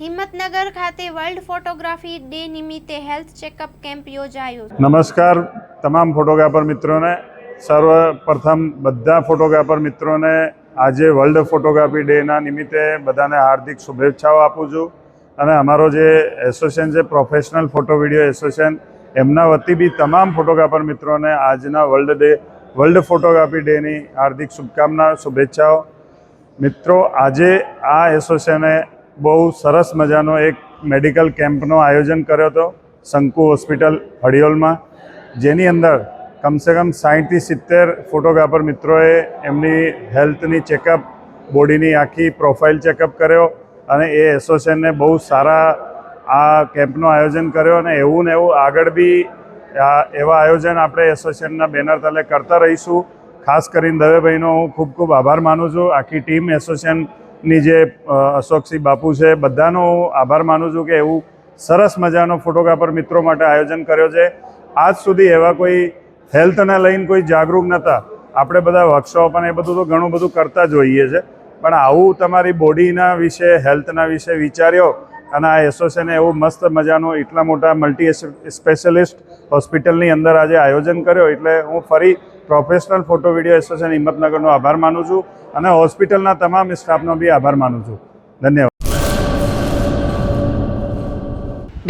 હિંમતનગર ખાતે world photography day નિમિત્તે health checkup camp યોજાયો. નમસ્કાર તમામ ફોટોગ્રાફર મિત્રોને. સર્વપ્રથમ બધા ફોટોગ્રાફર મિત્રોને આજે વર્લ્ડ ફોટોગ્રાફી ડેના નિમિત્તે બધાને હાર્દિક શુભેચ્છાઓ આપું છું. અને અમારો જે એસોસિએશન છે પ્રોફેશનલ ફોટો વિડીયો એસોસિએશન, એમના વતી બી તમામ ફોટોગ્રાફર મિત્રોને આજના વર્લ્ડ ફોટોગ્રાફી ડેની હાર્દિક શુભકામના શુભેચ્છાઓ. મિત્રો, આજે આ એસોસિએશને બહુ સરસ મજાનો એક મેડિકલ કેમ્પનો આયોજન કર્યો હતો શંકુ હોસ્પિટલ હડિયોલમાં, જેની અંદર કમસે કમ 60 થી 70 ફોટોગ્રાફર મિત્રોએ એમની હેલ્થની ચેકઅપ, બોડીની આખી પ્રોફાઇલ ચેકઅપ કર્યો. અને એ એસોસિએશનને બહુ સારા આ કેમ્પનું આયોજન કર્યો. અને એવું ને એવું આગળ બી એવા આયોજન આપણે એસોસિએશનના બેનર તલે કરતા રહીશું. ખાસ કરીને દવેભાઈનો હું ખૂબ ખૂબ આભાર માનું છું. આખી ટીમ એસોસિએશનની જે અશોકસિંહ બાપુ છે, બધાનો હું આભાર માનું છું કે એવું સરસ મજાનો ફોટોગ્રાફર મિત્રો માટે આયોજન કર્યો છે. આજ સુધી એવા કોઈ હેલ્થને લઈને કોઈ જાગૃત નહોતા. આપણે બધા વર્કશોપ અને એ બધું તો ઘણું બધું કરતા જ હોઈએ છીએ, પણ આવું તમારી બોડીના વિશે, હેલ્થના વિશે વિચાર્યો અને આ એસોસિએશને એવું મસ્ત મજાનું એટલા મોટા મલ્ટી સ્પેશિયાલિસ્ટ હોસ્પિટલની અંદર આજે આયોજન કર્યો. એટલે હું ફરી પ્રોફેશનલ ફોટો વિડીયો એસોસિએશન હિંમતનગરનો આભાર માનું છું અને હોસ્પિટલના તમામ સ્ટાફનો બી આભાર માનું છું. ધન્યવાદ.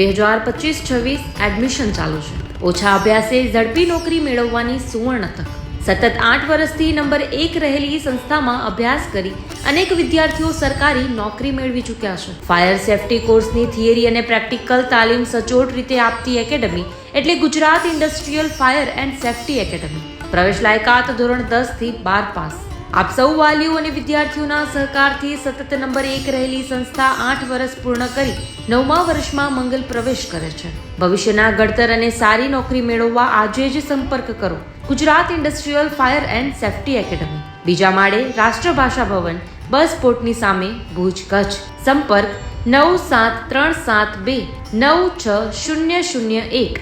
2025-26 એડમિશન ચાલુ છે. ઓછા અભ્યાસે ઝડપી નોકરી મેળવવાની સુવર્ણ તક. સતત 8 વર્ષથી નંબર 1 રહેલી સંસ્થામાં અભ્યાસ કરી અનેક વિદ્યાર્થીઓ સરકારી નોકરી મેળવી ચૂક્યા છે. ફાયર સેફટી કોર્સની થિયરી અને પ્રેક્ટિકલ તાલીમ સચોટ રીતે આપતી એકેડમી એટલે Gujarat industrial fire and safety academy. પ્રવેશ લાયકાત ધોરણ 10 થી 12 પાસ. આપ સૌ વાલીઓ અને વિદ્યાર્થીઓના સહકારથી સતત નંબર 1 રહેલી સંસ્થા 8 વર્ષ પૂર્ણ કરી 9મા વર્ષમાં મંગલ પ્રવેશ કરે છે. ભવિષ્યના ઘડતર અને સારી નોકરી મેળવવા આજે જ સંપર્ક કરો Gujarat industrial fire and safety academy, બીજા માળે રાષ્ટ્રભાષા ભવન, બસ પોર્ટની સામે, ભુજ, કચ્છ. સંપર્ક 9737296001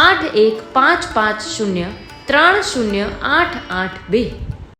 8155030882.